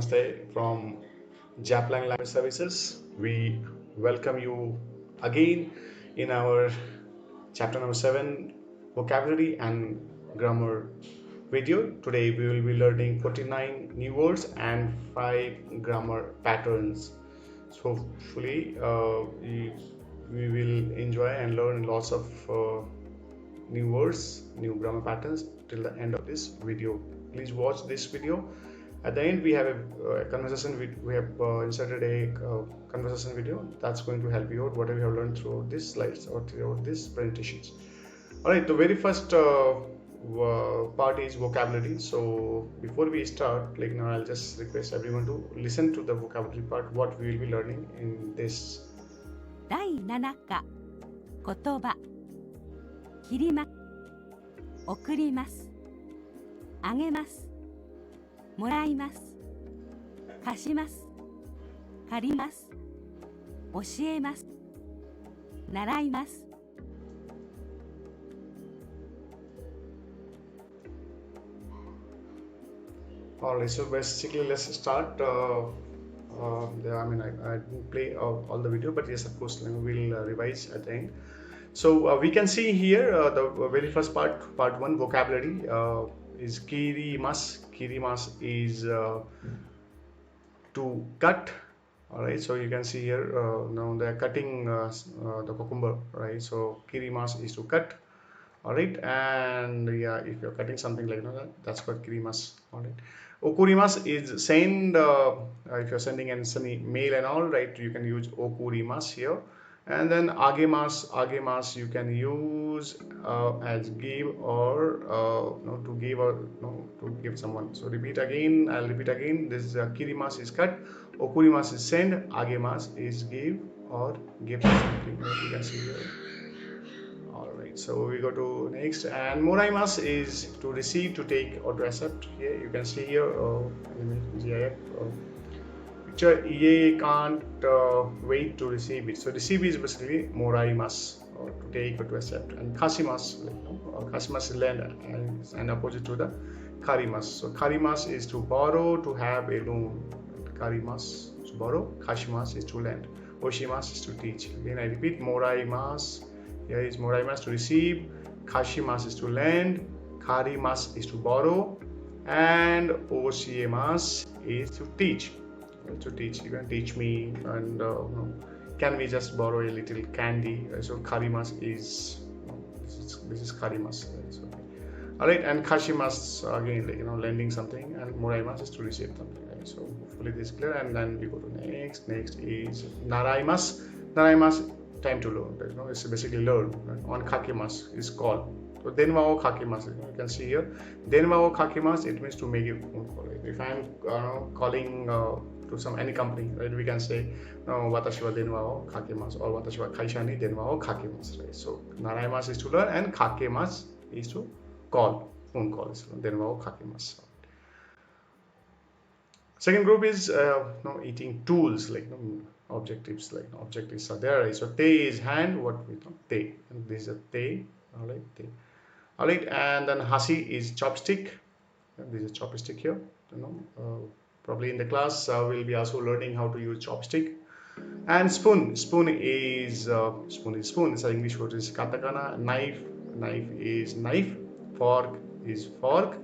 Namaste from Japlang Language Services. We welcome you again in our chapter number 7 vocabulary and grammar video. Today we will be learning 49 new words and 5 grammar patterns. So hopefully we will enjoy and learn lots of new words, new grammar patterns till the end of this video. Please watch this video. At the end, we have a conversation. We have inserted a conversation video that's going to help you out whatever you have learned through these slides or through these presentations. All right, the very first part is vocabulary. So before we start, I'll just request everyone to listen to the vocabulary part. What we will be learning in this. 第7課言葉切ります送りますあげますもらいます貸します借ります教えます習います Alright, so basically let's start. I didn't play all the video, but yes, of course, we'll revise at the end. So we can see here the very first part 1 vocabulary is kirimas. Kirimas is to cut. Alright, so you can see here now they're cutting the cucumber, right? So kirimas is to cut. Alright, and yeah, if you're cutting something like that, that's what kirimas. Alright. Okurimas is send, if you're sending any mail and all, right, you can use okurimas here. And then agemas you can use as give or to give or to give someone. So I'll repeat again. This kirimas is cut, okurimas is send, agemas is give or give something. You can see here. Alright, so we go to next, and moraimas is to receive, to take or to accept. Here you can see here picture EA can't wait to receive it. So receive is basically moraimas, or to take or to accept, and kasimas, kasimas is lend and opposite to the karimas. So karimas is to borrow, to have a loan. Karimas is to borrow, kashimas is to lend, oshimas is to teach. Again I repeat, moraimas. Here is moraimas to receive, kashimas is to lend, karimas is to borrow, and oshimas is to teach. To teach, you can teach me, and can we just borrow a little candy? So karimas is this is karimas. Right? So, all right, and kashimas again, lending something, and moraimas is to receive something. Right? So hopefully this is clear, and then we go to next. Next is naraimas. Naraimas, time to learn. Right? It's basically learn. Right? On kakemas is call. So denwa o kakemas. You can see here, denwa o kakemas. It means to make a phone call. Right? If I'm calling to any company, right, we can say watashi wa denwa o kakemasu, or watashi wa kaisha ni denwa o kakemasu, right? So naraimasu is to learn, and kakemasu is to call, phone calls, denwa o kakemasu. Second group is eating tools, like objectives, like objectives are there, right? So te is hand, what we know, te, and this is a te. All right, te. All right, and then hasi is chopstick, and this is a chopstick here. Probably in the class we'll be also learning how to use chopstick. And spoon is spoon. It's an English word, is katakana. Knife is knife. Fork is fork,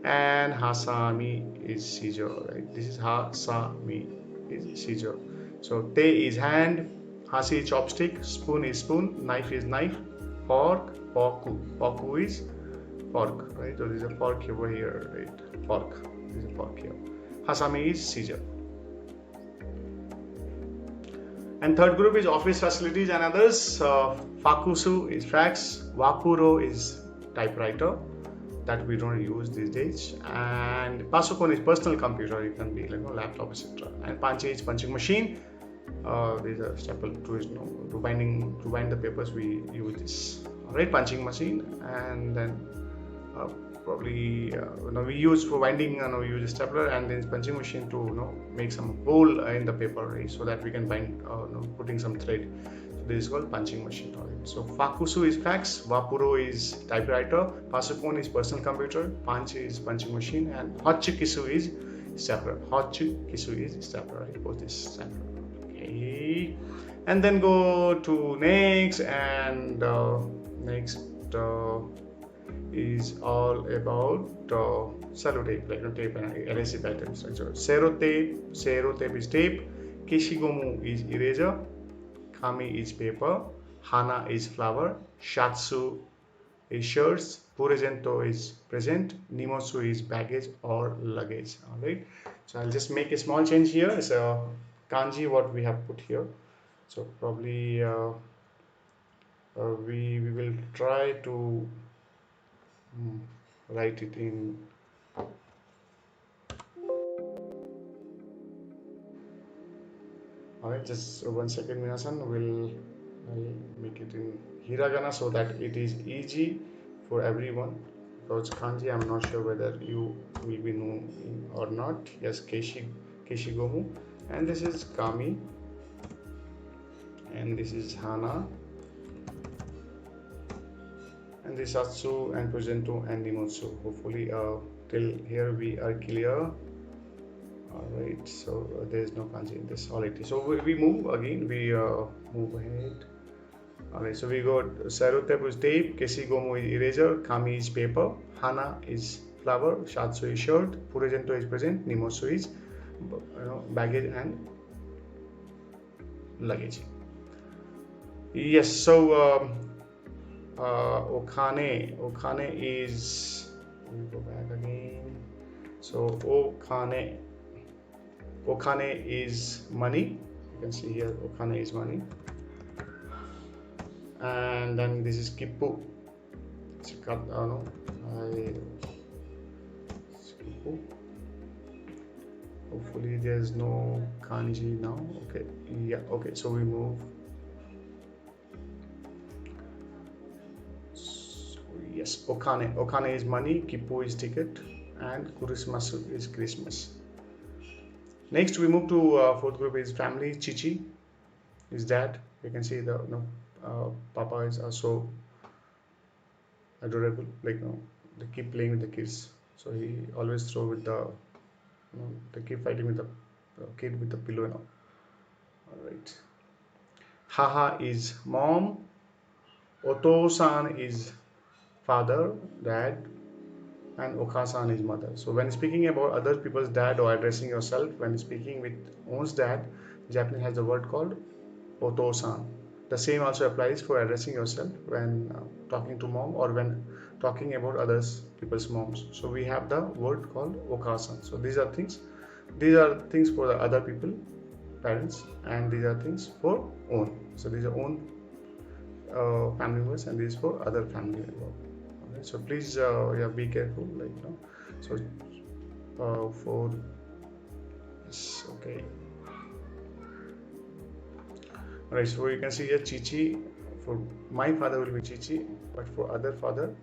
and hasami is scissor, right? This is hasami is scissor. So te is hand, hasi is chopstick, spoon is spoon, knife is knife, fork poku is fork, right? So there's a fork over here, right? Fork, there's a fork here. Hasami is scissor. And third group is office facilities and others. Fakusu is fax, Wapuro is typewriter that we don't use these days, and Pasukon is personal computer. It can be like laptop, etc. And Panche is punching machine. These are staple to bind the papers. We use this. Alright, punching machine, and then probably we use for binding, we use a stapler, and then punching machine to make some hole in the paper, right, so that we can bind putting some thread. So this is called punching machine. Right? So Fakusu is fax, Wapuro is typewriter, Pasukon is personal computer, Panche is punching machine, and Hachikisu is stapler. Hochu, kisu is stapler, right? Both is stapler. Okay. And then go to next, and next is all about cellotape, like tape and adhesive items. So serotape is tape, kishigomu is eraser, kami is paper, hana is flower, shatsu is shirts, purejento is present, nimosu is baggage or luggage. All right. So I'll just make a small change here. It's a kanji what we have put here. So probably we will try to write it in. Alright, just 1 second, Minasan. I'll make it in hiragana so that it is easy for everyone. Because kanji, I'm not sure whether you will be knowing or not. Yes, Keshigomu, and this is Kami, and this is Hana, and this Satsu and Presento and Nimotsu. Hopefully, till here we are clear. Alright, so there is no kanji in this already. So we move again, we move ahead. Alright, so we got Serotape is tape, Keshigomu is eraser, Kami is paper, Hana is flower, Shatsu is shirt, Purejento is present, Nimotsu is baggage and luggage. Yes, so Okane is, we go back again. So Okane is money. You can see here Okane is money. And then this is Kippu. It's Kippu. Hopefully there's no kanji now. Okay, yeah, okay, so we move. So, yes, Okane is money, Kippu is ticket, and Kurismasu is Christmas. Next, we move to fourth group is family. Chichi is dad. You can see the Papa is also adorable. Like they keep playing with the kids. So he always throw with the they keep fighting with the kid with the pillow and all. All right. Haha is mom. Oto-san is father, dad, and Okasan is mother. So when speaking about other people's dad or addressing yourself, when speaking with one's dad, Japanese has a word called Oto-san. The same also applies for addressing yourself when talking to mom or when talking about others people's moms. So we have the word called Okasan. So these are things for the other people, parents, and these are things for own. So these are own family members, and these for other family members. Okay, so please be careful, so for yes, okay. Alright, so you can see here Chichi. For my father will be Chichi, but for other father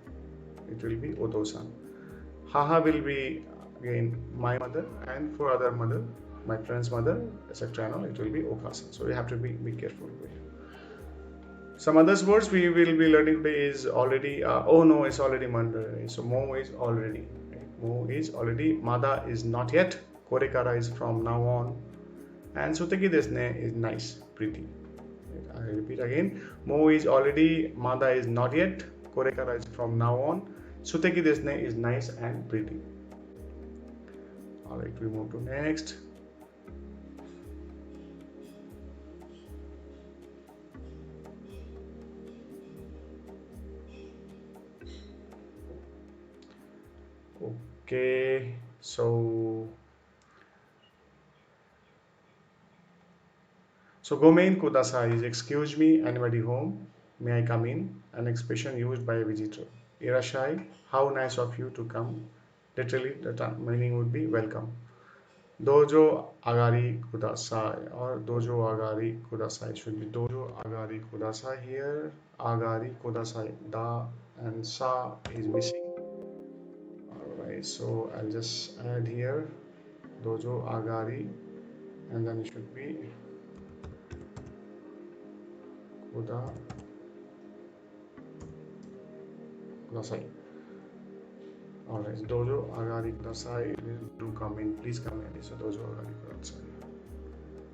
it will be Oto-san. Haha will be again my mother, and for other mother, my friend's mother, etc. It will be Okasan. So you have to be careful with it. Some other words we will be learning today is already. Oh no, it's already Monday. So mo is already. Mo is already. Mada is not yet. Korekara is from now on. And suteki desne is nice, pretty. I repeat again. Mo is already. Mada is not yet. Korekara is from now on. Suteki desne is nice and pretty. Alright, we move to next. Okay, so gomein kudasai is excuse me, anybody home? May I come in? An expression used by a visitor. Irashai, how nice of you to come. Literally, the meaning would be welcome. Dojo agari kudasai, or dojo agari kudasai should be dojo agari kudasai here. Agari kudasai, da and sa is missing. Alright, so I'll just add here dojo agari, and then it should be kudasai. Alright, dojo agari kudasai. Do come in, please come in. So dojo agari kudasai.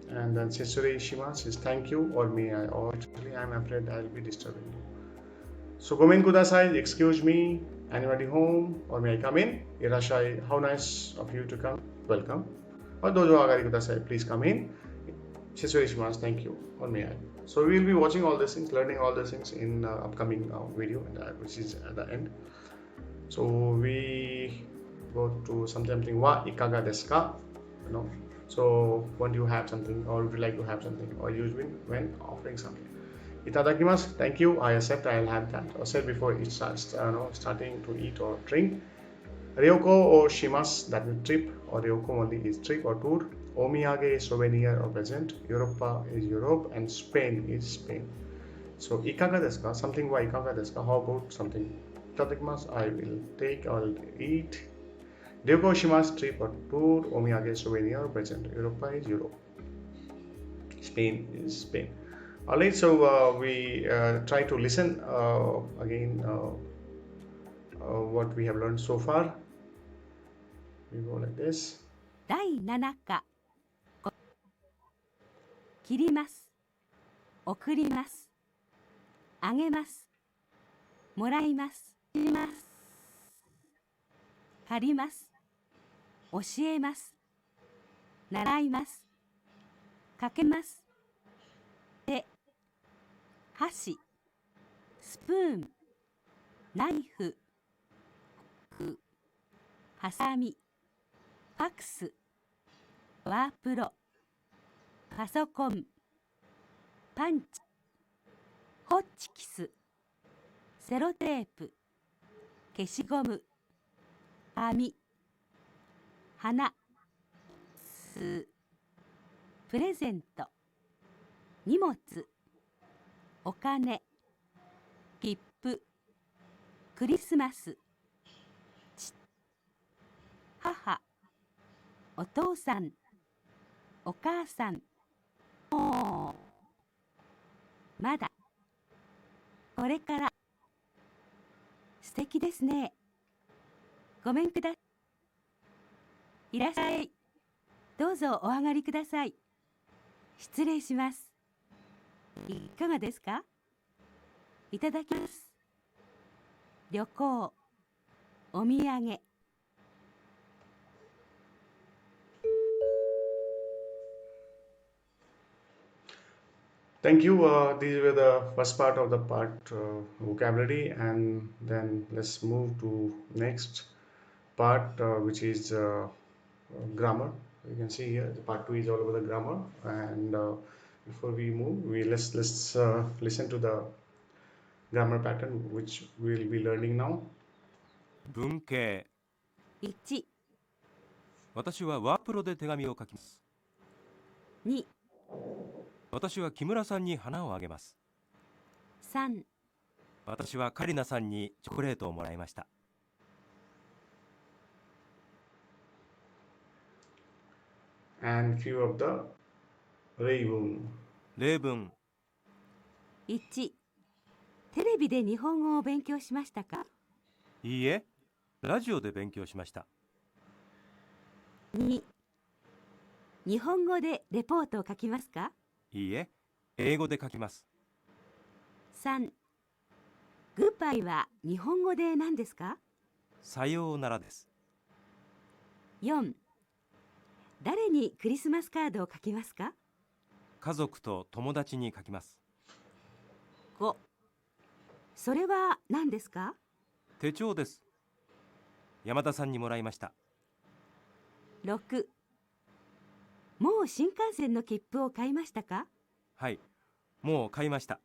And then Setsure Ishima says thank you or may I, or actually I'm afraid I'll be disturbing you. So Gomen Kudasai, excuse me, anybody home or may I come in? Irashai, how nice of you to come. Welcome. Or Dojo Agari Kudasai, please come in. Setsure Ishima, thank you or may I. So we will be watching all these things, learning all these things in upcoming video, which is at the end. So we go to something wa ikaga desu ka, you know. So when you have something or would you like to have something or use when offering something. Itadakimasu, thank you, I accept, I'll have that. Or said before it starts starting to eat or drink. Ryoko or shimasu, that means trip, or ryoko only is trip or tour. Omiyage is souvenir or present. Europa is Europe and Spain is Spain. So ikaga desu ka, something wa ikaga desu ka, how about something? Itadakimasu, I will take, I'll eat. Ryoko shimasu, trip or tour. Omiyage souvenir or present. Europa is Europe. Spain is Spain. Alright, so we try to listen again what we have learned so far. We go like this. 第7課切ります送りますあげますもらいますします借ります教えます習いますかけます手箸スプーンナイフハサミファクスワープロパソコンパンチホッチキスセロテープ消しゴム紙花酢プレゼント荷物お金切符クリスマス母お父さんお母さんもうまだこれから素敵ですねごめんくだいらっしゃいどうぞお上がりください失礼しますいかがですかいただきます旅行お土産Thank you. These were the first part of the part vocabulary, and then let's move to next part, which is grammar. You can see here the part 2 is all about the grammar, and before we move, let's listen to the grammar pattern which we'll be learning now. 文型1、私はワープロで手紙を書きます。2、私は木村さんに花をあげます。3、私はカリナさんにチョコレートをもらいました。And few of the 例文。例文1、テレビで日本語を勉強しましたかいいえ、ラジオで勉強しました。2、日本語でレポートを書きますかいいえ、英語で書きます。3、グッバイは日本語で何ですかさようならです。4、誰にクリスマスカードを書きますか家族と友達に書きます。5、それは何ですか手帳です。山田さんにもらいました。6、もう新幹線の切符を買いましたかはい、もう買いました。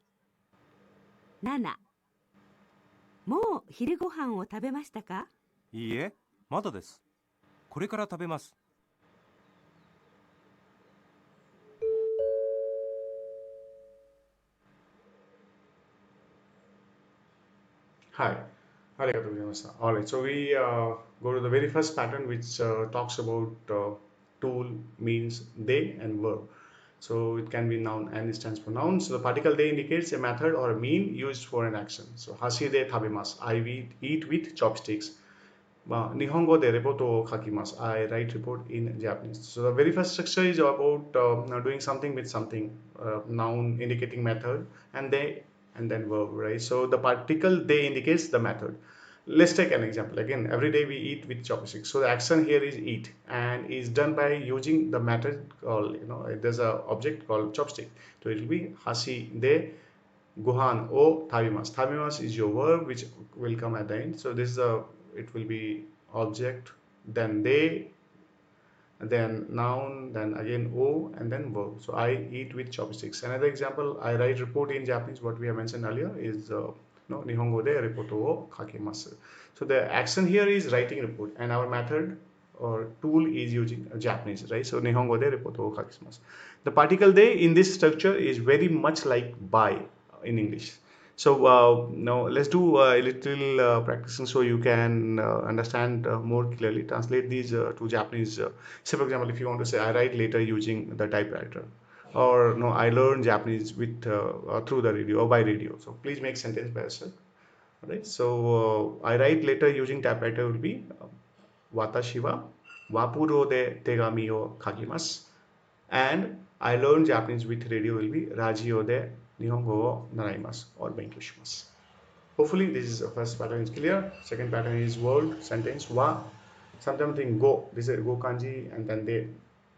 7、もう昼ご飯を食べましたかいいえ、まだです。これから食べます。Hi. Arigatou gozaimashita. All right. So we go to the very first pattern, which talks about tool, means, they, and verb. So it can be noun and it stands for noun. So the particle they indicates a method or a mean used for an action. So haside tabimasu. I eat with chopsticks. Nihongo de report o kakimasu. I write report in Japanese. So the very first structure is about doing something with something, noun indicating method, and they, and then verb, right? So the particle they indicates the method. Let's take an example. Again, every day we eat with chopsticks. So the action here is eat, and is done by using the method called, there's a object called chopstick. So it will be hasi de Guhan o tabimas. Tabimas is your verb which will come at the end. So this is it will be object, then they, then noun, then again o, and then verb. So I eat with chopsticks. Another example, I write report in Japanese. What we have mentioned earlier is no Nihongo de report o kakimasu. So the action here is writing report, and our method or tool is using Japanese, right? So Nihongo de report o kakimasu. The particle de in this structure is very much like by in English. So now let's do a little practicing so you can understand more clearly. Translate these to Japanese. Say for example, if you want to say I write later using the typewriter, or no, I learned Japanese with through the radio or by radio. So please make sentence by yourself. Alright. So I write later using typewriter will be watashi wa wapuro de tegami o kakimasu. And I learned Japanese with radio will be radio de Nihongo wo naraimasu or benkyou shimasu. Hopefully this is the first pattern is clear. Second pattern is word, sentence, wa. Sometimes think go. This is go kanji, and then de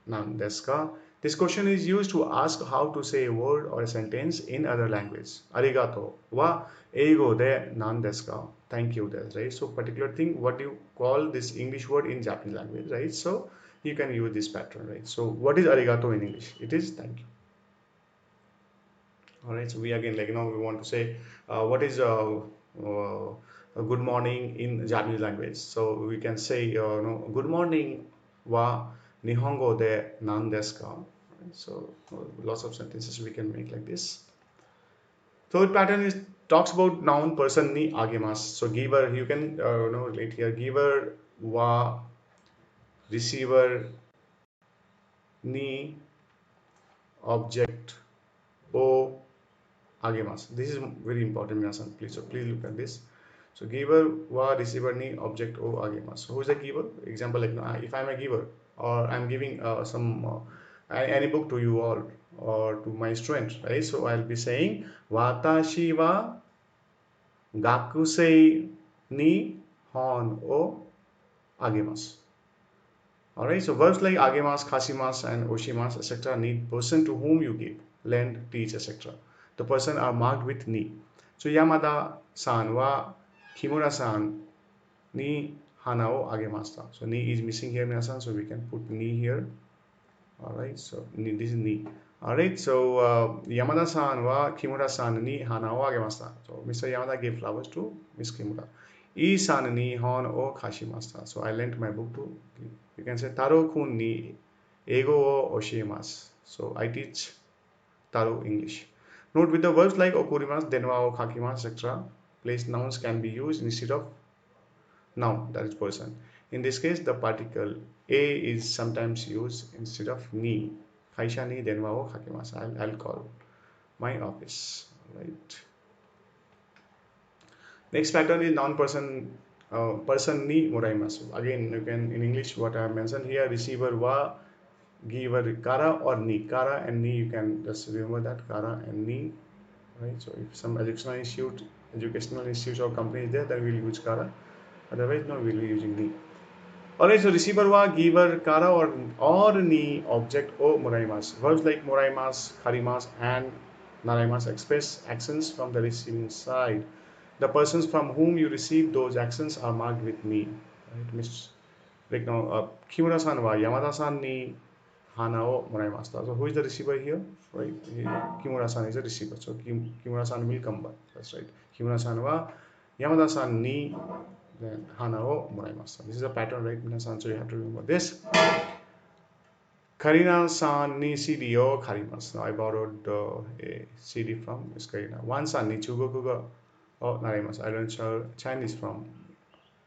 nan desu ka. This question is used to ask how to say a word or a sentence in other language. Arigato wa eigo de nan desu ka. Thank you, desu, right? So particular thing, what do you call this English word in Japanese language, right? So you can use this pattern, right? So what is arigato in English? It is thank you. All right, so we again, like, we want to say what is a good morning in Japanese language. So we can say good morning wa nihongo de nan desu ka. Right? So lots of sentences we can make like this. Third pattern is talks about noun person ni agemasu. So giver, you can relate here, giver wa receiver ni object o agemasu. This is very important, minasan. Please, so please look at this. So giver wa receiver ni object o agemasu. So who is the giver? Example, like if I'm a giver or I'm giving some any book to you all or to my student, right? So I'll be saying watashi wa gakusei ni hon o agemasu. Alright, so verbs like agemasu, kasimasu, and oshimasu, etc. need person to whom you give, lend, teach, etc. The person are marked with ni. So Yamada-san wa Kimura-san ni hana o agemashita. So ni is missing here, minasan, so we can put ni here. Alright, so this is ni. Alright, so Yamada-san wa Kimura-san ni hana o agemashita. So Mr. Yamada gave flowers to Miss Kimura. Ii-san ni hon o kashimashita. So I lent my book to, you can say Taro-kun ni eigo o oshiemasu. So I teach Taro English. Note with the verbs like okurimasu, denwa o kakimasu, etc. Place nouns can be used instead of noun, that is person. In this case, the particle a is sometimes used instead of ni. Kaisha ni denwa o kakimasu. I'll call my office. Right. Next pattern is noun person person ni moraimasu. Again, you can in English what I have mentioned here, receiver wa, giver kara or ni. Kara and ni, you can just remember that kara and ni. Right. So if some educational institute or company is there, then we'll use kara. Otherwise, no, we'll be using ni. Alright, so receiver wa, giver kara or ni object o moraimasu. Verbs like moraimasu, karimasu, and naraimasu express actions from the receiving side. The persons from whom you receive those actions are marked with ni. Right? Miss, like now, Kimura-san wa Yamada-san ni hana o moraimashita. So who is the receiver here? Right? Kimura-san is the receiver. So Kimura-san will come back. That's right. Kimura-san wa Yamada-san ni then hana o moraimashita. This is a pattern, right, minasan? So you have to remember this. Karina-san ni CD o karimasu. Now I borrowed a CD from Miss Karina. Wan-san ni chugoku ga o naraimasu. I learned Chinese from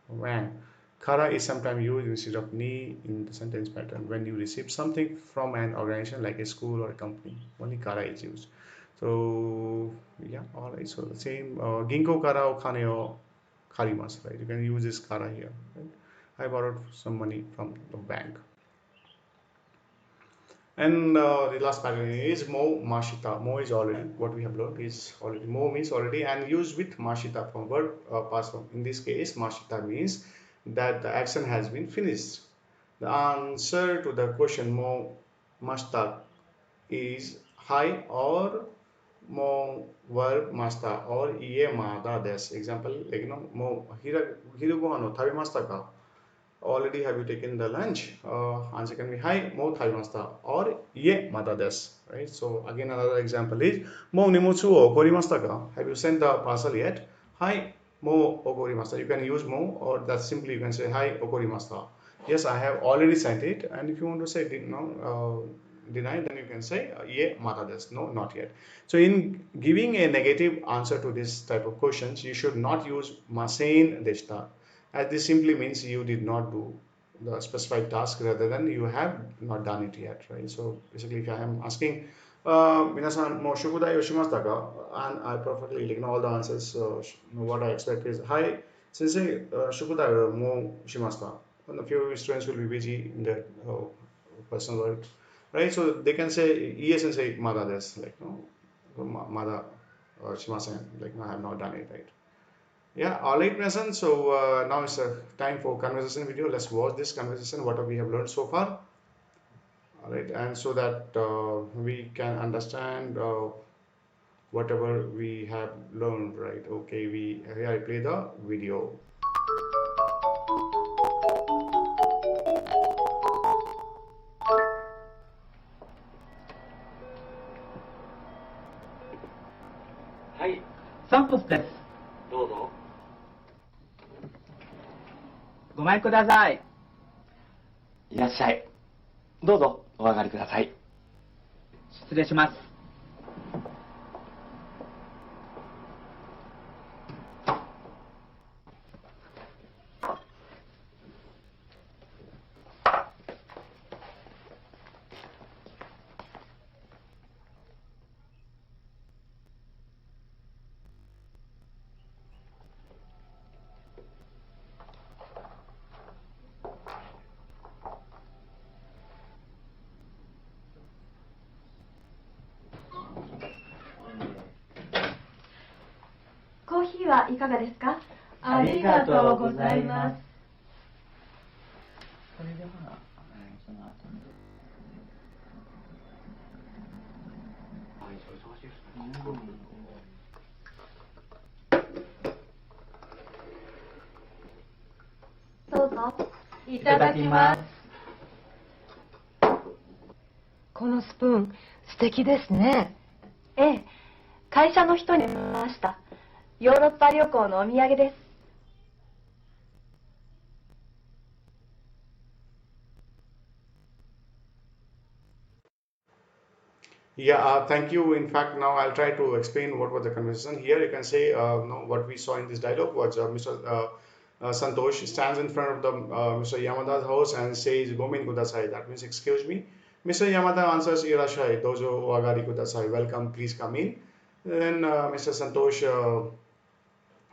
Wang. Kara is sometimes used instead of ni in the sentence pattern. When you receive something from an organization like a school or a company, only kara is used. So yeah, alright. So the same Ginko kara o kane o karimasu, right? You can use this kara here. Right? I borrowed some money from the bank. And the last pattern is mo mashita. Mo is already what we have learned is already. Mo means already and used with mashita from verb past form. In this case, mashita means that the action has been finished. The answer to the question mo mashita is hi or mo verb masta or ie mada des. Example, like mo hirugo hano tabimasta ka. Already have you taken the lunch? Answer can be hi mo thaimasta or ye mata desu. Right. So again another example is mo nimutsu o okorimasta ka? Have you sent the parcel yet? Hi mo okorimasta. You can use mo or that simply you can say hi okorimasta. Yes, I have already sent it. And if you want to say deny, then you can say ye mata desu. No, not yet. So in giving a negative answer to this type of questions, you should not use masen deshita, as this simply means you did not do the specified task rather than you have not done it yet, right? So basically, if I am asking, minasan mo shukudai yoshimashita ka? And I perfectly all the answers. What I expect is hi, sensei, shukudai mo shimashita. And a few students will be busy in their personal work, right? So they can say yes sensei mada desu, like no, mada shimasen, like no, I have not done it, right? Yeah, all right, Mason. So now it's time for conversation video. Let's watch this conversation, what we have learned so far. All right, and so that we can understand whatever we have learned, right? Okay, here I play the video. はい、サントスです。どうぞ。ごめんください。いらっしゃい。どうぞお上がりください。失礼します。コーヒーはいかがですか？ありがとうございます。それでは、その後に。はい、それ忙しいですね。どうぞ。いただきます。このスプーン素敵ですね。ええ、会社の人に見ました。ヨーロッパ旅行のお土産です。Yeah, thank you. In fact, now I'll try to explain what was the conversation. Here you can say, no, what we saw in this dialogue was Mr. Santosh stands in front of the Mr. Yamada's house and says, "Gomin kudasai." That means, excuse me. Mr. Yamada answers, "Irashai, dojo o agari kudasai." Welcome, please come in. Then Mr. Santosh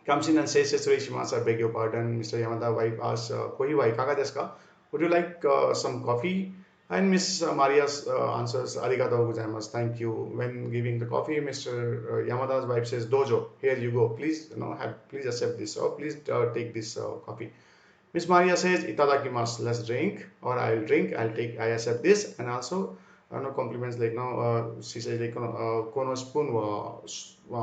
comes in and says, "Setsuri shimasu, I beg your pardon." Mr. Yamada's wife asks, "Kohi wa ikaga desu ka?" Would you like some coffee? And Miss Maria answers, "Arigatou gozaimasu." Thank you. When giving the coffee, Mr. Yamada's wife says, "Dojo, here you go. Please, please accept this, or please take this coffee." Miss Maria says, "Itadakimasu. Let's drink, or I'll drink. I accept this." And also, no compliments like she says like kono spoon wa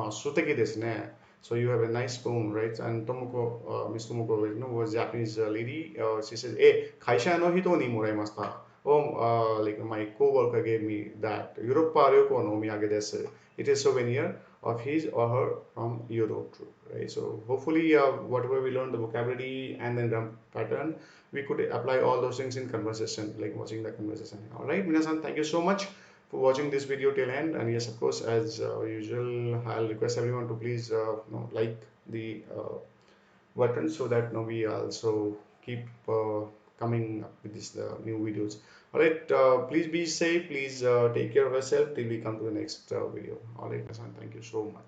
suteki desu ne. So you have a nice spoon, right? And Tomoko, Miss Tomoko, was Japanese lady. She says, kaisha no hito ni moraimashita. Oh, like my co-worker gave me that. Europa Ryoko no miyage desu. It is a souvenir of his or her from Europe, right? So hopefully, whatever we learned, the vocabulary and then grammar pattern, we could apply all those things in conversation, like watching the conversation. All right, minasan, thank you so much for watching this video till end. And yes, of course, as usual, I'll request everyone to please like the button so that we also keep coming up with this new videos. All right, please be safe. Please take care of yourself till we come to the next video. All right, Hasan, thank you so much.